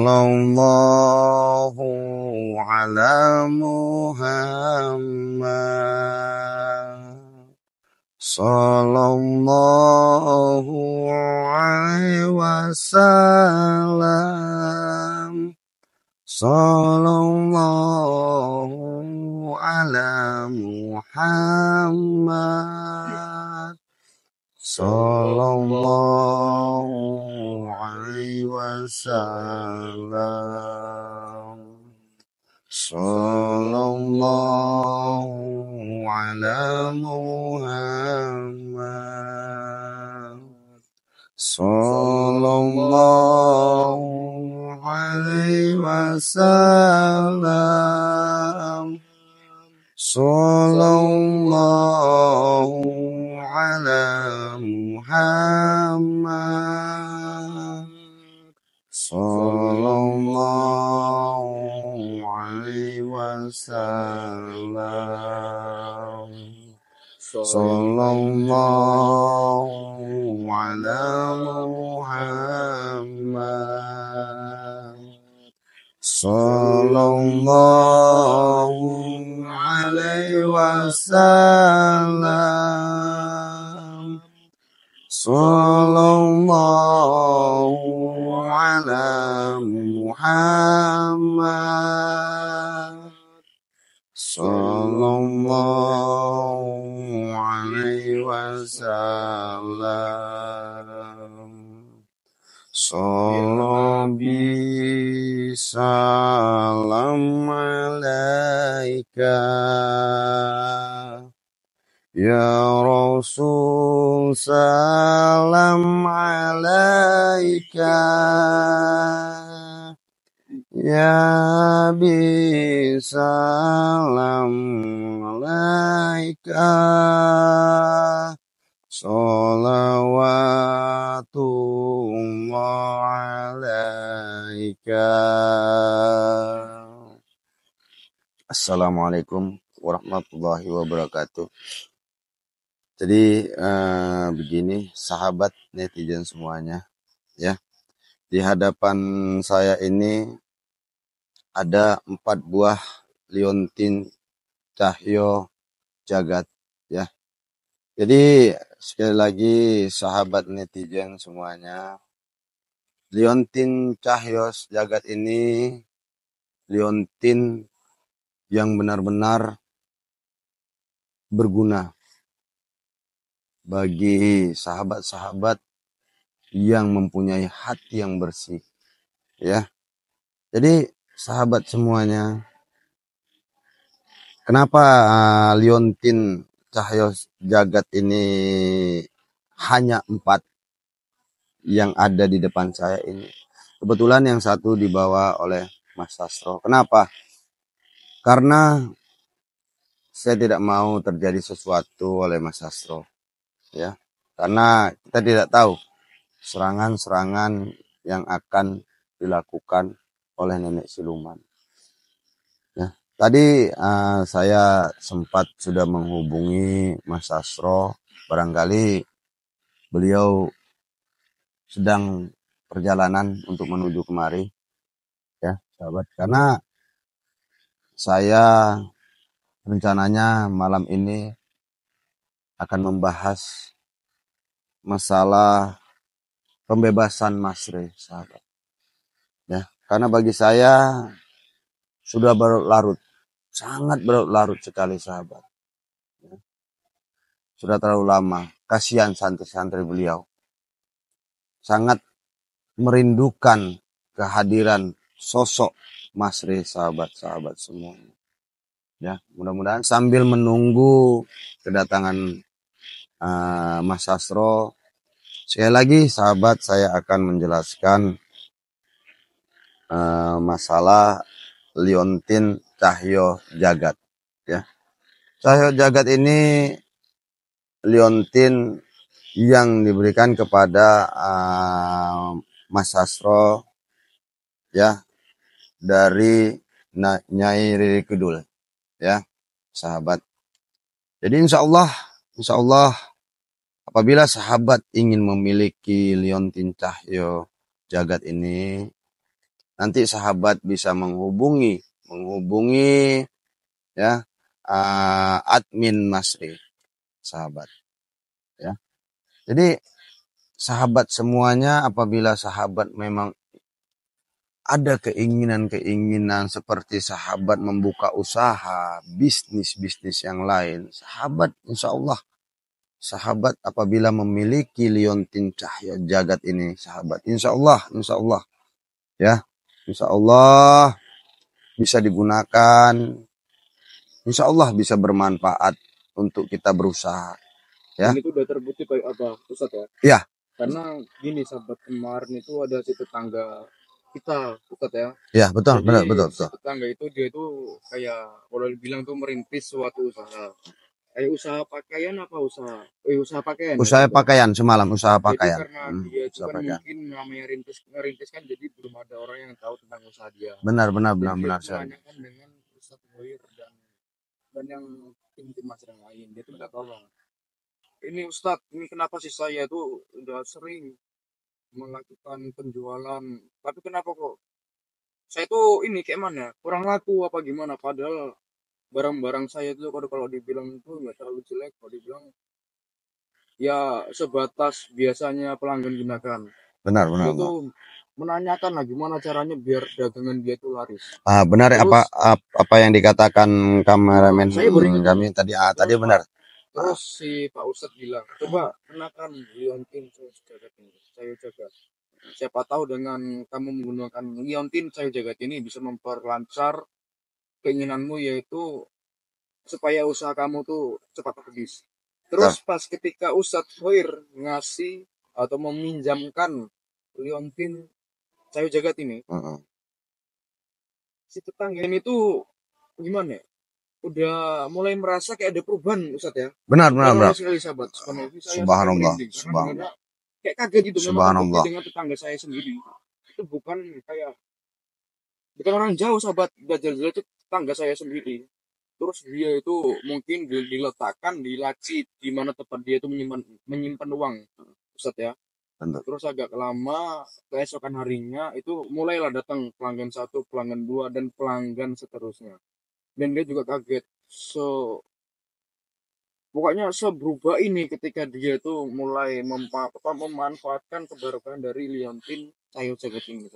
Sallallahu ala Muhammad. Sallallahu alaihi wasallam. Sallallahu ala Muhammad. Sallallahu alaihi wasallam. Sallallahu ala Muhammad. Sallallahu alaihi wasallam. Sallallahu ala Muhammad. Sallallahu alaihi wasallam. Sallallahu ala Muhammad. Sallallahu alaihi wasallam. Sallallahu ala Muhammad. Sallallahu alaihi wasallam. Salabi salam alaika ya Rasul, salam alaika ya Nabi, salam alaika. Salawatullah alaika. Assalamualaikum warahmatullahi wabarakatuh. Jadi begini sahabat netizen semuanya ya. Di hadapan saya ini ada 4 buah liontin Cahyo Jagat ya. Jadi sekali lagi sahabat netizen semuanya, liontin Cahyo Jagat ini liontin yang benar-benar berguna bagi sahabat-sahabat yang mempunyai hati yang bersih ya. Jadi sahabat semuanya, kenapa liontin Cahyo Jagat ini hanya 4 yang ada di depan saya ini? Kebetulan yang satu dibawa oleh Mas Sastro. Kenapa? Karena saya tidak mau terjadi sesuatu oleh Mas Sastro ya. Karena kita tidak tahu serangan-serangan yang akan dilakukan oleh nenek siluman. Ya, tadi saya sempat sudah menghubungi Mas Sastro, barangkali beliau sedang perjalanan untuk menuju kemari, ya sahabat. Karena saya rencananya malam ini akan membahas masalah pembebasan Masre, sahabat. Ya, karena bagi saya sudah berlarut, sangat berlarut sekali, sahabat. Ya. Sudah terlalu lama. Kasihan santri-santri beliau. Sangat merindukan kehadiran sosok Masre, sahabat-sahabat semuanya. Ya, mudah-mudahan sambil menunggu kedatangan Mas Sastro, sekali lagi sahabat saya akan menjelaskan masalah liontin Cahyo Jagat ya. Cahyo Jagat ini liontin yang diberikan kepada Mas Sastro ya, dari Nyai Riri Kidul ya sahabat. Jadi insya Allah apabila sahabat ingin memiliki liontin Cahyo Jagat ini, nanti sahabat bisa menghubungi ya admin Masri, sahabat ya. Jadi sahabat semuanya, apabila sahabat memang ada keinginan seperti sahabat membuka usaha, bisnis yang lain, sahabat insya Allah, sahabat apabila memiliki liontin cahaya jagat ini, sahabat insya Allah ya, insya Allah bisa digunakan, insya Allah bisa bermanfaat untuk kita berusaha ya. Dan itu udah terbukti kayak apa Ustaz ya? Ya. Karena gini, sahabat, kemarin itu ada si tetangga kita Ustaz ya. Ya betul. Jadi betul. si tetangga itu dia itu kayak kalau dibilang tuh merintis suatu usaha. Kayak usaha pakaian apa usaha pakaian. Usaha ya, pakaian semalam, usaha jadi pakaian. karena dia itu kan Pakaian. mungkin namanya rintis kan, jadi belum ada orang yang tahu tentang usaha dia. Benar Dia sekali. menanyakan dengan Ustaz Hoir dan yang tim mas yang lain, dia tuh minta tolong. Ini Ustadz, ini kenapa sih saya itu udah sering melakukan penjualan, tapi kenapa kok saya tuh ini kayak mana, kurang laku apa gimana, padahal barang-barang saya itu kalau dibilang itu nggak terlalu jelek, kalau dibilang ya sebatas biasanya pelanggan gunakan. Benar. Dia tuh menanyakan lah gimana caranya biar dagangan dia itu laris. Benar. Terus, apa yang dikatakan kameramen kami tadi, tadi benar. Terus si Pak Ustadz bilang, coba kenakan liontin saya jaga. Siapa tahu dengan kamu menggunakan liontin saya jagat ini bisa memperlancar keinginanmu, yaitu supaya usaha kamu tuh cepat habis. Terus pas ketika Ustadz Hoir ngasih atau meminjamkan liontin saya jagat ini, si tetangga ini tuh gimana ya? Udah mulai merasa kayak ada perubahan Ustadz ya. Benar. Sekali sahabat. Subhanallah. Kayak kaget gitu. Subhanallah. Dengan tetangga saya sendiri. Itu bukan orang jauh sahabat. Belajar itu tetangga saya sendiri. Terus dia itu mungkin diletakkan di laci di mana tempat dia itu menyimpan uang Ustadz ya. Terus agak lama, keesokan harinya itu mulailah datang pelanggan 1, pelanggan 2, dan pelanggan seterusnya. Dan dia juga kaget. Pokoknya seberubah ini ketika dia itu mulai memanfaatkan keberkahan dari liontin sayur jagat ini.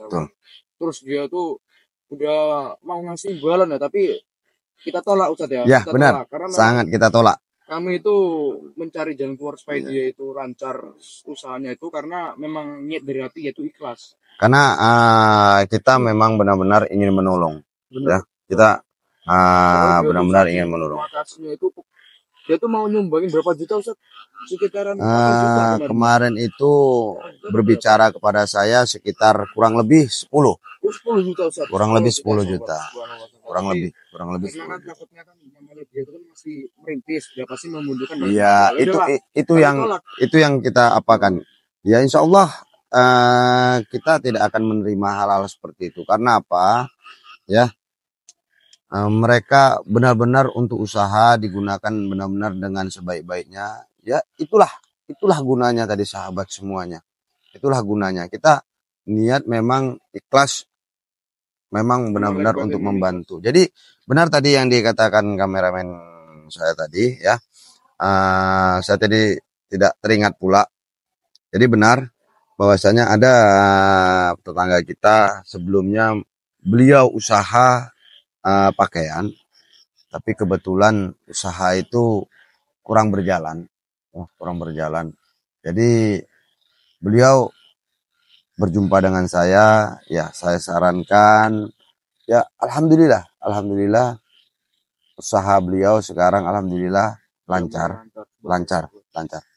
Terus dia tuh udah mau ngasih imbalan ya, tapi kita tolak Ustadz ya. Ya benar, karena sangat kita tolak. Kami itu mencari jalan keluar supaya dia itu lancar usahanya itu, karena memang niat dari hati yaitu ikhlas. Karena kita memang benar-benar ingin menolong. Ya, kita benar-benar ingin menolong. Makasihnya itu dia tuh mau nyumbangin berapa juta Ustaz? Sekitaran juta kemarin itu berbicara kepada saya sekitar kurang lebih 10. 10 juta Ustaz. Kurang lebih 10 juta. Kurang lebih 10 juta. Takutnya kan dia itu kan masih merintis, dia pasti membutuhkan. Iya, itu yang kita apakan. Ya insya Allah kita tidak akan menerima hal-hal seperti itu. Karena apa? Ya. Mereka benar-benar untuk usaha digunakan benar-benar dengan sebaik-baiknya. Ya itulah gunanya tadi sahabat semuanya. Itulah gunanya. Kita niat memang ikhlas, memang benar-benar untuk membantu. Jadi benar tadi yang dikatakan kameramen saya tadi ya. Saya tadi tidak teringat pula. Jadi benar bahwasanya ada tetangga kita sebelumnya beliau usaha pakaian, tapi kebetulan usaha itu kurang berjalan. Jadi beliau berjumpa dengan saya, ya saya sarankan, ya alhamdulillah usaha beliau sekarang alhamdulillah lancar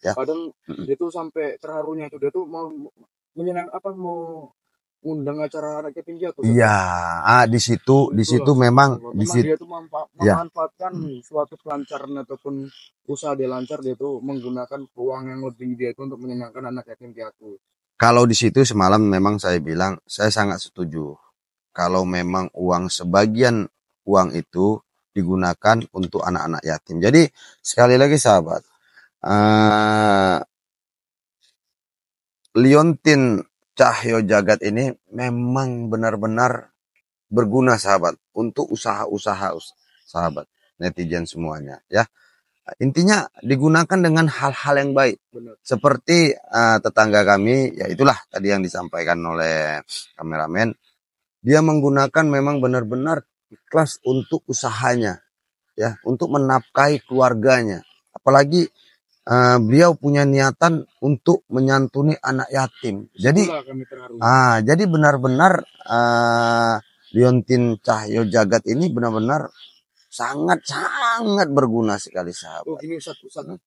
ya. Kadang dia tuh sampai terharunya itu, dia tuh mau undang acara anak yatim piatu. Iya, di situ memang dia tuh memanfaatkan suatu kelancaran ataupun usaha dia lancar, dia tuh menggunakan uang yang lebih dia itu untuk menyenangkan anak yatim piatu. Kalau di situ semalam memang saya bilang saya sangat setuju. Kalau memang sebagian uang itu digunakan untuk anak-anak yatim. Jadi sekali lagi sahabat, liontin Cahyo Jagat ini memang benar-benar berguna sahabat untuk usaha-usaha sahabat netizen semuanya ya. Intinya digunakan dengan hal-hal yang baik. Benar. Seperti tetangga kami, ya itulah tadi yang disampaikan oleh kameramen. Dia menggunakan memang benar-benar ikhlas untuk usahanya, ya, untuk menafkahi keluarganya. Apalagi beliau punya niatan untuk menyantuni anak yatim. Jadi benar-benar Liontin Cahyo Jagat ini benar-benar sangat berguna sekali sahabat. Oh gini Ustaz,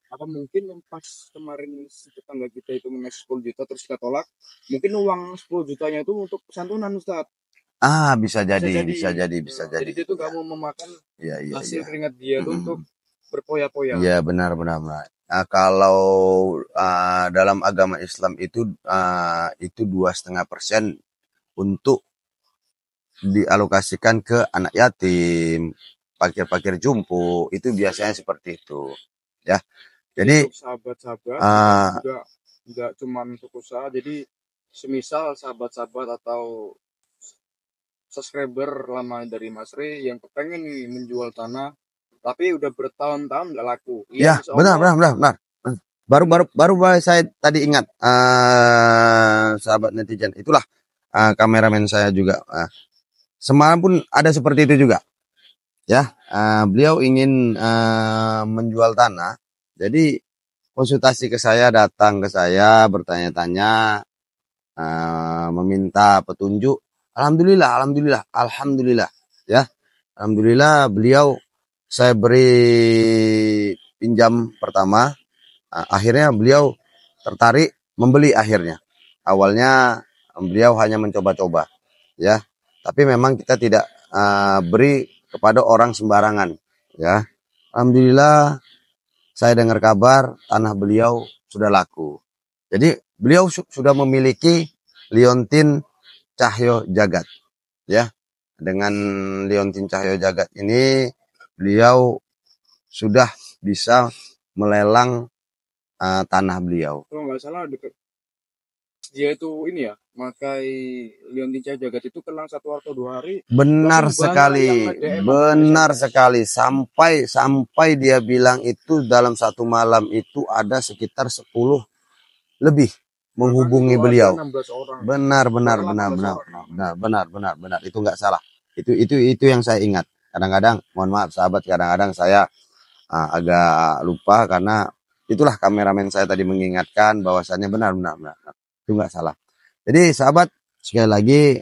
apa mungkin pas kemarin tetangga kita itu mengasih 10 juta terus kita tolak, mungkin uang 10 jutanya itu untuk santunan Ustaz. Bisa jadi. Jadi dia tuh gak mau memakan hasil keringat dia tuh untuk berpoya-poya. Iya benar. Kalau dalam agama Islam itu 2,5% untuk dialokasikan ke anak yatim, fakir jumbo, itu biasanya seperti itu ya. Jadi sahabat-sahabat juga nggak cuma untuk usaha, jadi semisal sahabat-sahabat atau subscriber lama dari Mas Ri yang kepengen nih menjual tanah tapi udah bertahun-tahun nggak laku. Iya, benar. Baru saya tadi ingat sahabat netizen, itulah kameramen saya juga. Semalam pun ada seperti itu juga. Ya, beliau ingin menjual tanah. Jadi konsultasi ke saya, datang ke saya, bertanya-tanya, meminta petunjuk. Alhamdulillah, ya. Alhamdulillah beliau saya beri pinjam pertama. Akhirnya beliau tertarik membeli akhirnya. Awalnya beliau hanya mencoba-coba, ya. Tapi memang kita tidak beri kepada orang sembarangan, ya. Alhamdulillah saya dengar kabar tanah beliau sudah laku. Jadi beliau sudah memiliki Liontin Cahyo Jagat, ya. Dengan Liontin Cahyo Jagat ini beliau sudah bisa melelang tanah beliau. Kalau nggak salah dia itu ini ya, makai Liontin Cahyo Jagat itu kelang 1 atau 2 hari. Benar sekali. Sampai dia bilang itu dalam 1 malam itu ada sekitar 10 lebih menghubungi beliau. Benar. Itu nggak salah. Itu yang saya ingat. Kadang-kadang, mohon maaf sahabat, kadang-kadang saya agak lupa karena itulah kameramen saya tadi mengingatkan bahwasannya benar. Itu nggak salah. Jadi sahabat, sekali lagi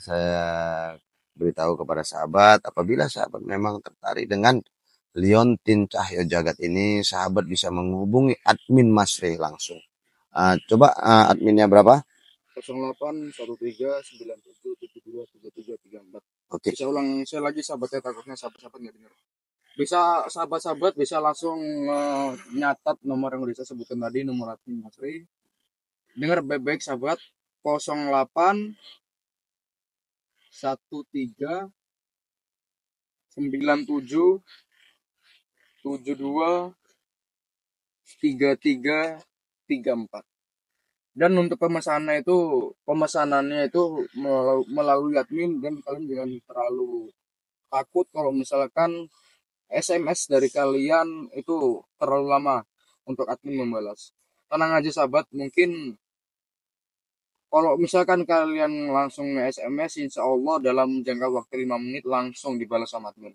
saya beritahu kepada sahabat, apabila sahabat memang tertarik dengan Liontin Cahyo Jagat ini, sahabat bisa menghubungi admin Mas Ri langsung. Coba adminnya berapa? 081397723334. Oke. Saya ulang saya lagi sahabatnya, takutnya sahabat-sahabat nggak dengar. Bisa sahabat-sahabat bisa langsung nyatat nomor yang udah saya sebutkan tadi, nomor admin Mas Ri. Dengar baik-baik sahabat, 08 13 97 72 33 34. Dan untuk pemesanannya itu melalui admin, dan kalian jangan terlalu takut kalau misalkan SMS dari kalian itu terlalu lama untuk admin membalas. Tenang aja sahabat, mungkin kalau misalkan kalian langsung SMS, insya Allah dalam jangka waktu 5 menit langsung dibalas sama admin.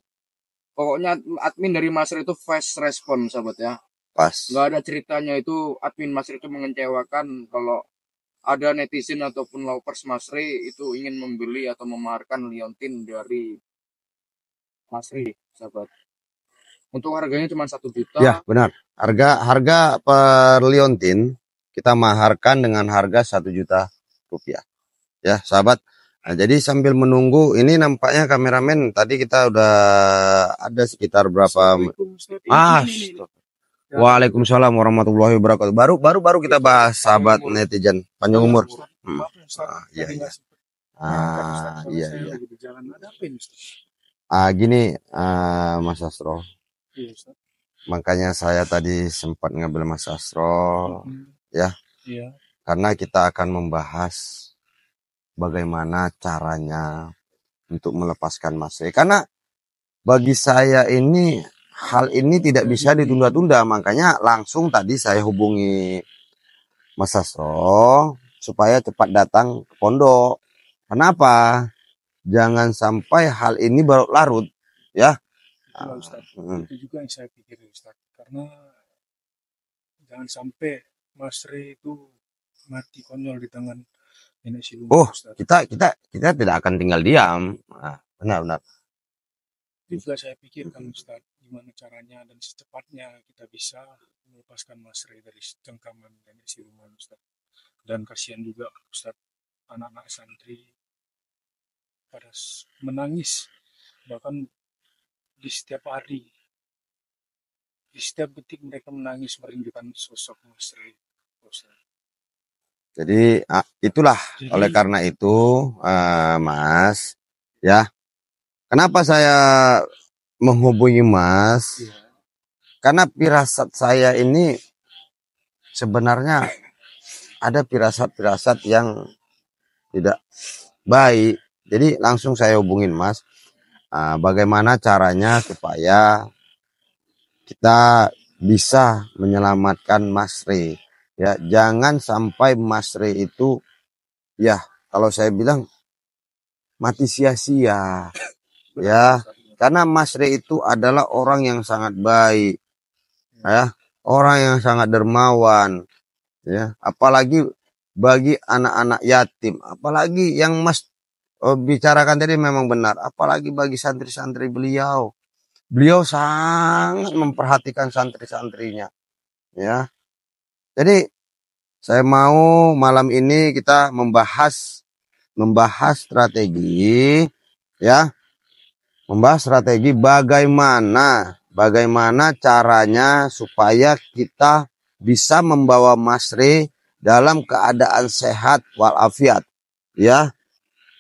Pokoknya admin dari Mas Ri itu fast response sahabat ya. Pas. Nggak ada ceritanya itu admin Mas Ri itu mengecewakan kalau ada netizen ataupun lovers Mas Ri itu ingin membeli atau memaharkan Liontin dari Mas Ri sahabat. Untuk harganya cuma 1 juta. Ya benar. Harga per Liontin kita maharkan dengan harga 1 juta rupiah. Ya sahabat. Nah, jadi sambil menunggu ini nampaknya kameramen tadi kita udah ada sekitar berapa? Waalaikumsalam warahmatullahi wabarakatuh. Baru kita bahas sahabat netizen panjang umur. Iya. Gini Mas Astro. Makanya saya tadi sempat ngambil Mas Astro, ya. karena kita akan membahas bagaimana caranya untuk melepaskan Mas Rey. Karena bagi saya ini hal ini tidak bisa ditunda-tunda, makanya langsung tadi saya hubungi Mas Sastro supaya cepat datang ke pondok. Kenapa? Jangan sampai hal ini berlarut, ya. Itulah Ustaz. Itu juga yang saya pikir Ustaz. Karena jangan sampai Mas Rey itu mati konyol di tangan nenek siluman Ustaz. kita tidak akan tinggal diam. Nah, benar. Itu juga saya pikirkan Ustaz, gimana caranya dan secepatnya kita bisa melepaskan Mas Rey dari cengkaman nenek siluman Ustaz. Dan kasihan juga Ustaz, anak-anak santri pada menangis, bahkan di setiap hari, di setiap detik mereka menangis merindukan sosok Mas Rey Ustaz. Jadi itulah oleh karena itu Mas, ya, kenapa saya menghubungi Mas? Karena firasat saya ini sebenarnya ada firasat-firasat yang tidak baik. Jadi langsung saya hubungin Mas, bagaimana caranya supaya kita bisa menyelamatkan Mas Rey. Ya, jangan sampai Mas Rey itu, ya, kalau saya bilang mati sia-sia. Ya, karena Mas Rey itu adalah orang yang sangat baik. Ya, orang yang sangat dermawan. Ya, apalagi bagi anak-anak yatim, apalagi yang Mas bicarakan tadi memang benar, apalagi bagi santri-santri beliau. Beliau sangat memperhatikan santri-santrinya. Ya. Jadi saya mau malam ini kita membahas strategi, ya. Membahas strategi bagaimana caranya supaya kita bisa membawa Mas Rey dalam keadaan sehat walafiat, ya.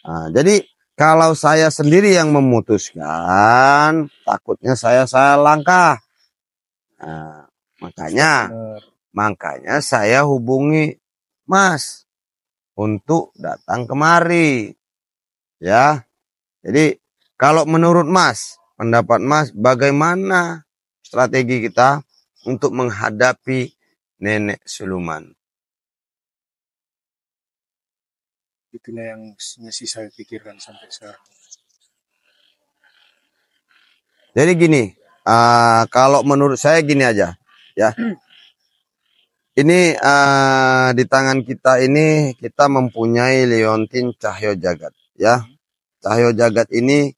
Nah, jadi kalau saya sendiri yang memutuskan, takutnya saya salah langkah. Nah, makanya saya hubungi Mas untuk datang kemari, ya. Jadi kalau menurut Mas, pendapat Mas, bagaimana strategi kita untuk menghadapi nenek siluman? Itulah yang masih saya pikirkan sampai sekarang. Jadi gini, kalau menurut saya gini aja, ya. Ini di tangan kita ini kita mempunyai liontin Cahyo Jagat, ya. Cahyo Jagat ini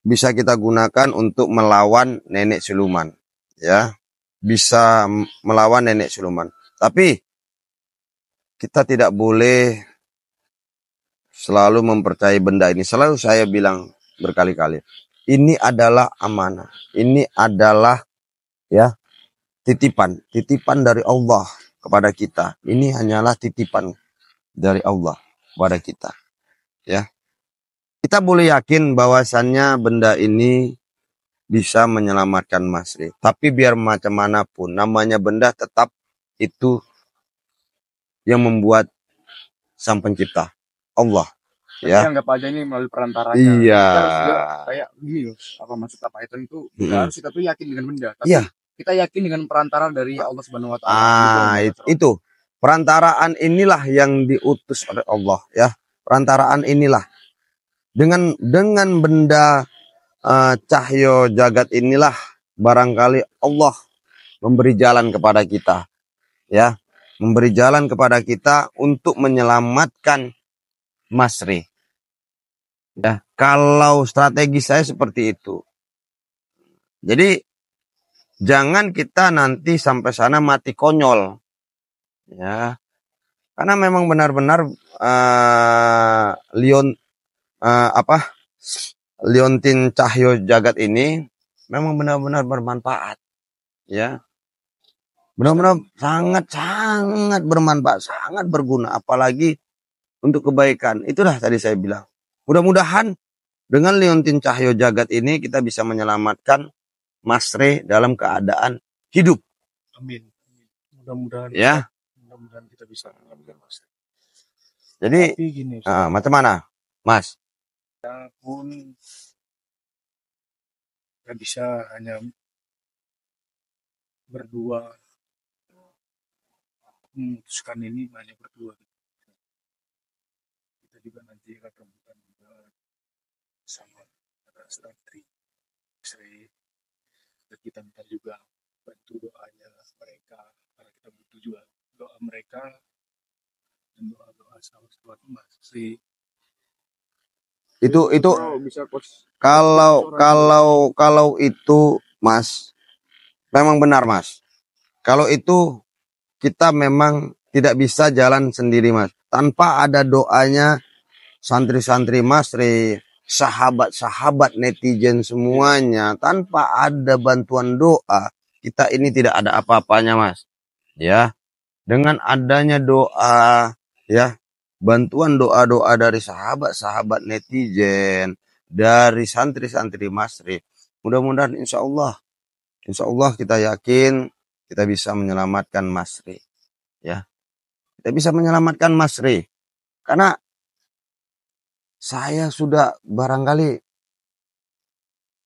bisa kita gunakan untuk melawan nenek siluman, ya. Bisa melawan nenek siluman. Tapi kita tidak boleh selalu mempercayai benda ini. Selalu saya bilang berkali-kali, ini adalah amanah. Ini adalah, ya, titipan dari Allah kepada kita. Ini hanyalah titipan dari Allah kepada kita, ya. Kita boleh yakin bahwasannya benda ini bisa menyelamatkan Mas Rey. Tapi biar macam mana pun, namanya benda tetap itu yang membuat sang pencipta, Allah. Ya, anggap aja ini melalui perantaranya. Iya. Kita harus juga kayak gini loh, apa maksud apa itu tidak harus kita tuh yakin dengan benda, tapi kita yakin dengan perantara dari Allah Subhanahu Wa Taala. Itu perantaraan inilah yang diutus oleh Allah, ya. Perantaraan inilah dengan benda Cahyo Jagat inilah barangkali Allah memberi jalan kepada kita, ya, memberi jalan kepada kita untuk menyelamatkan Mas Rey. Ya, kalau strategi saya seperti itu. Jadi jangan kita nanti sampai sana mati konyol, ya, karena memang benar-benar liontin Cahyo Jagat ini memang benar-benar bermanfaat, ya, benar-benar sangat bermanfaat, sangat berguna, apalagi untuk kebaikan. Itulah tadi saya bilang. Mudah-mudahan dengan liontin Cahyo Jagat ini kita bisa menyelamatkan Mas Rey dalam keadaan hidup. Amin. Mudah-mudahan. Ya. mudah-mudahan kita bisa mengambil Mas. Jadi Tapi gini Ustaz, macam mana, Mas? kita pun nggak bisa hanya berdua memutuskan ini hanya berdua. Kita juga nanti akan rembukan juga sama para istri, dan kita minta juga bantu doanya mereka, karena kita butuh juga doa mereka dan doa sahabat Mas Sri. Itu bisa kalau itu, Mas, memang benar, Mas. Kalau itu kita memang tidak bisa jalan sendiri, Mas. Tanpa ada doanya santri-santri Masri, sahabat-sahabat netizen semuanya, tanpa ada bantuan doa, kita ini tidak ada apa-apanya, Mas. Ya, dengan adanya doa, ya, bantuan doa-doa dari sahabat-sahabat netizen, dari santri-santri Masri, mudah-mudahan insya Allah kita yakin kita bisa menyelamatkan Masri, ya. Kita bisa menyelamatkan Masri. Karena saya sudah barangkali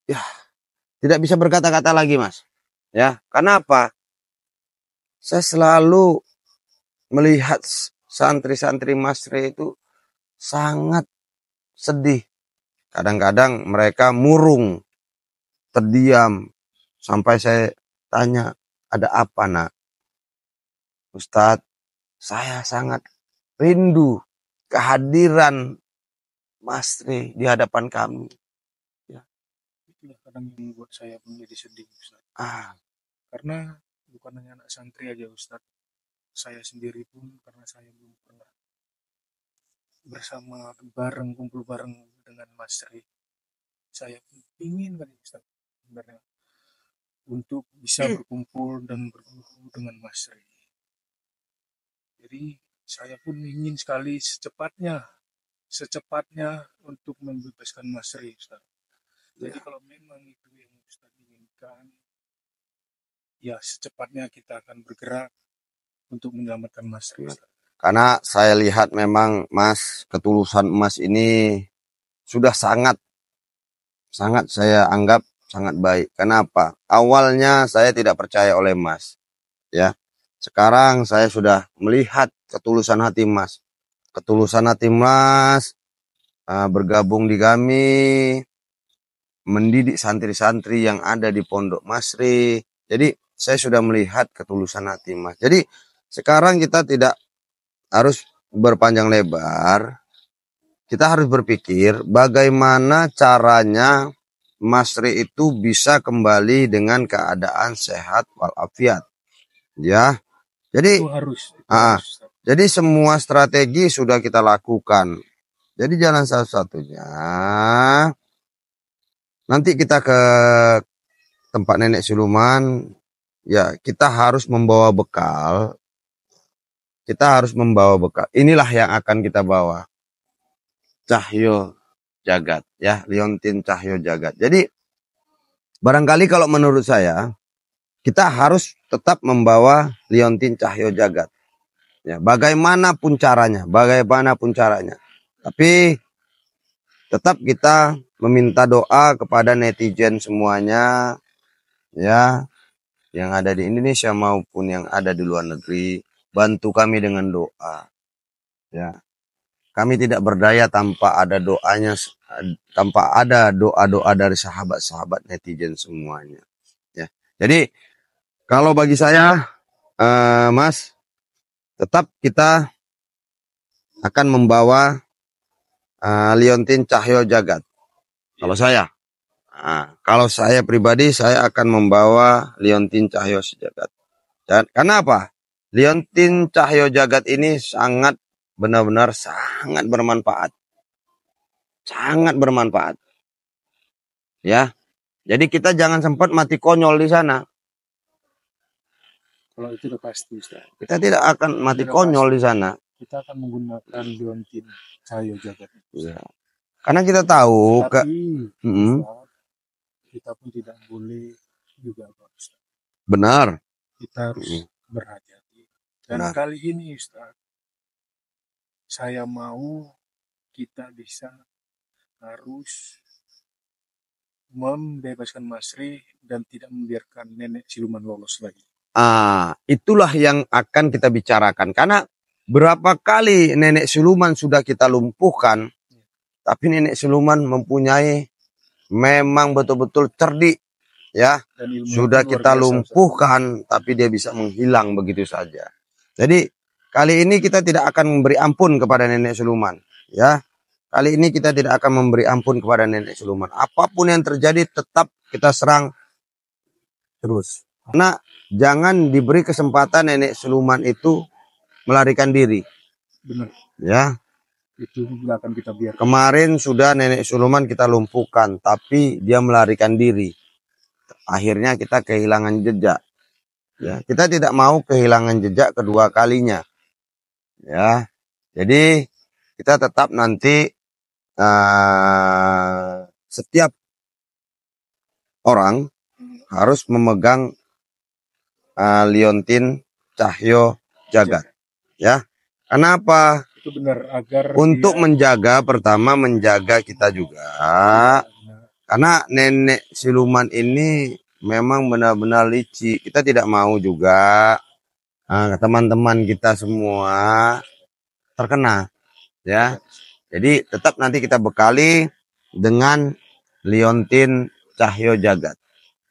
ya tidak bisa berkata-kata lagi, Mas. Ya, karena apa? Saya selalu melihat santri-santri Masri itu sangat sedih. Kadang-kadang mereka murung, terdiam. Sampai saya tanya, ada apa, Nak? Ustadz, saya sangat rindu kehadiran Masri di hadapan kami. Ya. Itulah kadang yang membuat saya menjadi sedih, Ustaz. Karena bukan hanya anak santri aja, Ustaz. Saya sendiri pun, karena saya belum pernah bersama bareng, kumpul bareng dengan Mas Sri. Saya pun ingin kali, Ustaz, sebenarnya untuk bisa berkumpul dan berkumpul dengan Mas Sri. Jadi saya pun ingin sekali secepatnya untuk membebaskan Mas Sri, Ustaz. Jadi kalau memang itu yang Ustaz inginkan, ya secepatnya kita akan bergerak untuk menyelamatkan Mas Sri, Ustaz. Karena saya lihat memang Mas, ketulusan Mas ini sudah sangat saya anggap sangat baik. Kenapa? Awalnya saya tidak percaya oleh Mas. Ya. Sekarang saya sudah melihat ketulusan hati Mas. Ketulusan hati Mas bergabung di kami, mendidik santri-santri yang ada di Pondok Masri. Jadi saya sudah melihat ketulusan hati Mas. Jadi sekarang kita tidak harus berpanjang lebar. Kita harus berpikir bagaimana caranya Masri itu bisa kembali dengan keadaan sehat walafiat. Ya. Jadi Itu harus. Jadi semua strategi sudah kita lakukan. Jadi jalan satu-satunya nanti kita ke tempat nenek siluman, ya kita harus membawa bekal. Kita harus membawa bekal. Inilah yang akan kita bawa. Cahyo Jagat, ya, Liontin Cahyo Jagat. Jadi barangkali kalau menurut saya kita harus tetap membawa Liontin Cahyo Jagat. Ya, bagaimanapun caranya. Tapi tetap kita meminta doa kepada netizen semuanya, ya, yang ada di Indonesia maupun yang ada di luar negeri, bantu kami dengan doa. Ya. Kami tidak berdaya tanpa ada doanya, tanpa ada doa-doa dari sahabat-sahabat netizen semuanya. Ya. Jadi kalau bagi saya, Mas, tetap kita akan membawa Liontin Cahyo Jagat. Kalau saya pribadi, saya akan membawa Liontin Cahyo Jagat. Dan karena apa? Liontin Cahyo Jagat ini benar-benar sangat bermanfaat. Sangat bermanfaat. Ya. Jadi kita jangan sempat mati konyol di sana. Kalau itu udah pasti, Ustaz. Kita tidak akan mati konyol di sana. Kita akan menggunakan Liontin Cahyo Jagat. Ya. Karena kita tahu kita pun tidak boleh juga, Ustaz. Benar. Kita harus berhati-hati. Dan Benar. kali ini Ustaz, saya mau kita bisa harus membebaskan Masri dan tidak membiarkan nenek siluman lolos lagi. Itulah yang akan kita bicarakan. Karena berapa kali nenek siluman sudah kita lumpuhkan, tapi nenek siluman mempunyai memang betul-betul cerdik, ya. Dan ilmunya Sudah pun luar kita biasa, lumpuhkan, tapi dia bisa menghilang begitu saja. Jadi kali ini kita tidak akan memberi ampun kepada nenek siluman, ya. Kali ini kita tidak akan memberi ampun kepada nenek siluman. Apapun yang terjadi tetap kita serang terus. Karena jangan diberi kesempatan nenek siluman itu melarikan diri. Benar. Ya. Itu tidak akan kita biarkan. Kemarin sudah nenek siluman kita lumpuhkan, tapi dia melarikan diri. Akhirnya kita kehilangan jejak. Ya, kita tidak mau kehilangan jejak kedua kalinya. Ya. Jadi kita tetap nanti setiap orang harus memegang liontin Cahyo Jagat. Ya. Kenapa? Itu benar, agar untuk dia menjaga, pertama menjaga kita juga. Karena nenek siluman ini memang benar-benar licik. Kita tidak mau juga teman-teman kita semua terkena, ya. Jadi tetap nanti kita bekali dengan liontin Cahyo Jagat.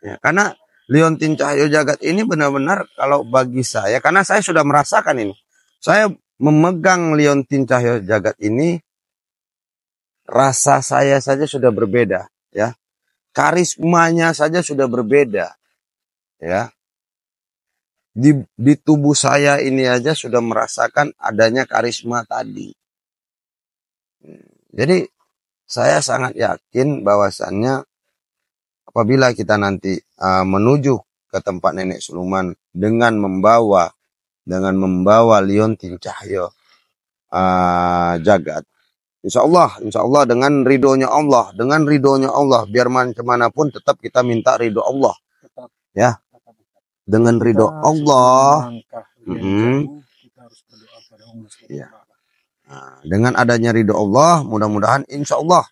Ya, karena liontin Cahyo Jagat ini benar-benar kalau bagi saya, karena saya sudah merasakan ini. Saya memegang liontin Cahyo Jagat ini, rasa saya saja sudah berbeda, ya. Karismanya saja sudah berbeda, ya. Di tubuh saya ini aja sudah merasakan adanya karisma tadi. Jadi saya sangat yakin bahwasannya apabila kita nanti menuju ke tempat nenek siluman dengan membawa liontin Cahyo Jagat, insya Allah dengan ridhonya Allah, biar macam pun tetap kita minta ridho Allah, ya. Dengan ridho Allah, kita harus berdoa pada Allah. Ya. Dengan adanya ridho Allah, mudah-mudahan insya Allah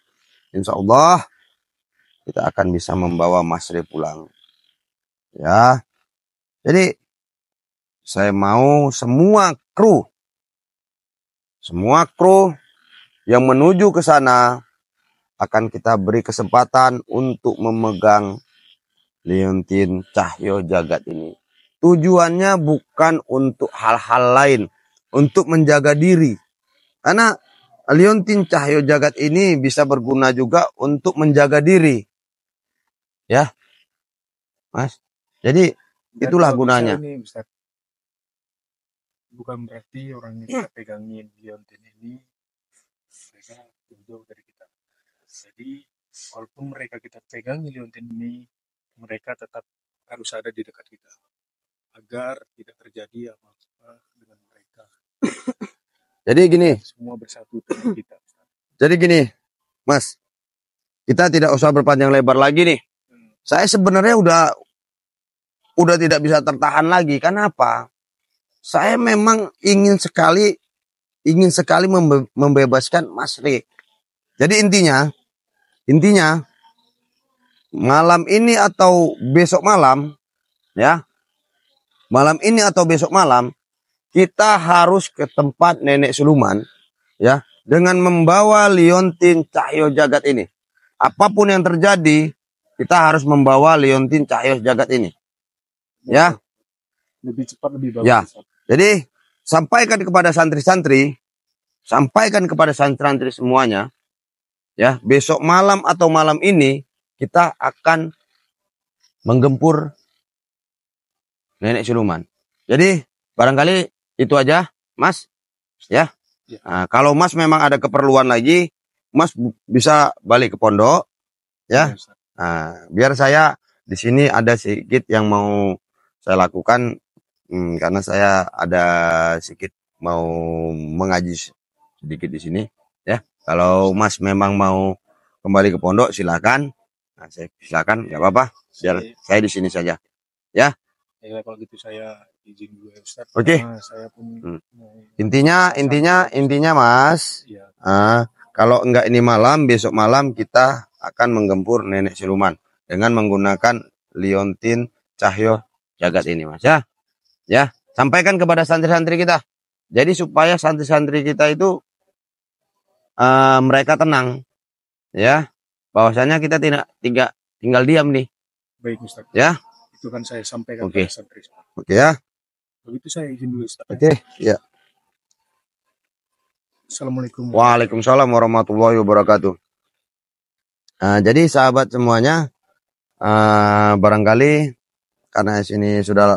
kita akan bisa membawa Masri pulang, ya. Jadi saya mau semua kru yang menuju ke sana akan kita beri kesempatan untuk memegang liontin Cahyo Jagat ini. Tujuannya bukan untuk hal-hal lain, untuk menjaga diri. Karena liontin Cahyo Jagat ini bisa berguna juga untuk menjaga diri, ya, Mas. Jadi dan itulah gunanya. Ini, Ustaz, bukan berarti orang yang kita pegangin liontin ini mereka jauh dari kita. Jadi walaupun mereka kita pegang liontin ini, mereka tetap harus ada di dekat kita agar tidak terjadi apa-apa dengan mereka. Jadi gini, semua bersatu dengan kita. Jadi gini, Mas, kita tidak usah berpanjang lebar lagi nih. Saya sebenarnya udah tidak bisa tertahan lagi. Kenapa? Saya memang ingin sekali membebaskan Masri. Jadi intinya malam ini atau besok malam, ya, kita harus ke tempat nenek siluman, ya, dengan membawa liontin Cahyo Jagat ini. Apapun yang terjadi, kita harus membawa liontin Cahyo Jagat ini, ya. Lebih cepat lebih bagus. Ya. Jadi sampaikan kepada santri-santri semuanya, ya, besok malam atau malam ini kita akan menggempur nenek siluman. Jadi barangkali itu aja, Mas, ya. Nah, kalau Mas memang ada keperluan lagi, Mas bisa balik ke pondok, ya. Nah, biar saya di sini ada sedikit yang mau saya lakukan, karena saya ada sedikit mau mengaji sedikit di sini, ya. Kalau Mas memang mau kembali ke pondok, silakan. Nah, silakan, nggak apa-apa. Biar saya di sini saja, ya. Ya kalau gitu saya izin dulu ya Ustaz. Oke. Saya pun Intinya Mas, ya. kalau enggak ini malam, besok malam kita akan menggempur nenek siluman dengan menggunakan liontin cahyo jagat ini Mas ya. Ya, sampaikan kepada santri-santri kita. Jadi supaya santri-santri kita itu mereka tenang ya. Bahwasanya kita tidak tinggal diam nih. Baik Ustaz. Ya. Itu kan saya sampaikan Oke. kepada santri. Oke ya. Begitu saya izin dulu Ustaz. Oke, ya. Assalamualaikum. Waalaikumsalam warahmatullahi wabarakatuh. Jadi sahabat semuanya, barangkali karena sini sudah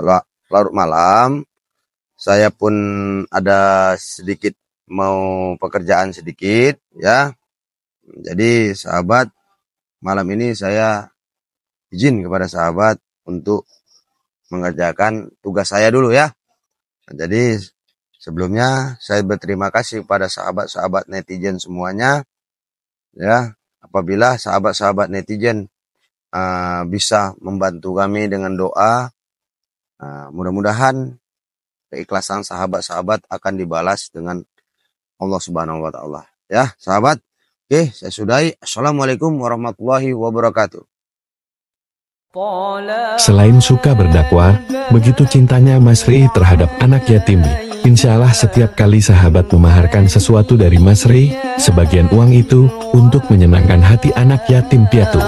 larut malam, saya pun ada sedikit mau pekerjaan sedikit ya. Jadi sahabat, malam ini saya izin kepada sahabat untuk mengerjakan tugas saya dulu ya. Jadi sebelumnya saya berterima kasih kepada sahabat-sahabat netizen semuanya ya. Apabila sahabat-sahabat netizen bisa membantu kami dengan doa, mudah-mudahan keikhlasan sahabat-sahabat akan dibalas dengan Allah Subhanahu wa taala. Ya, sahabat. Oke, saya sudahi. Assalamualaikum warahmatullahi wabarakatuh. Selain suka berdakwah, begitu cintanya Mas Rey terhadap anak yatim. Insya Allah setiap kali sahabat memaharkan sesuatu dari Mas Rey, sebagian uang itu untuk menyenangkan hati anak yatim piatu.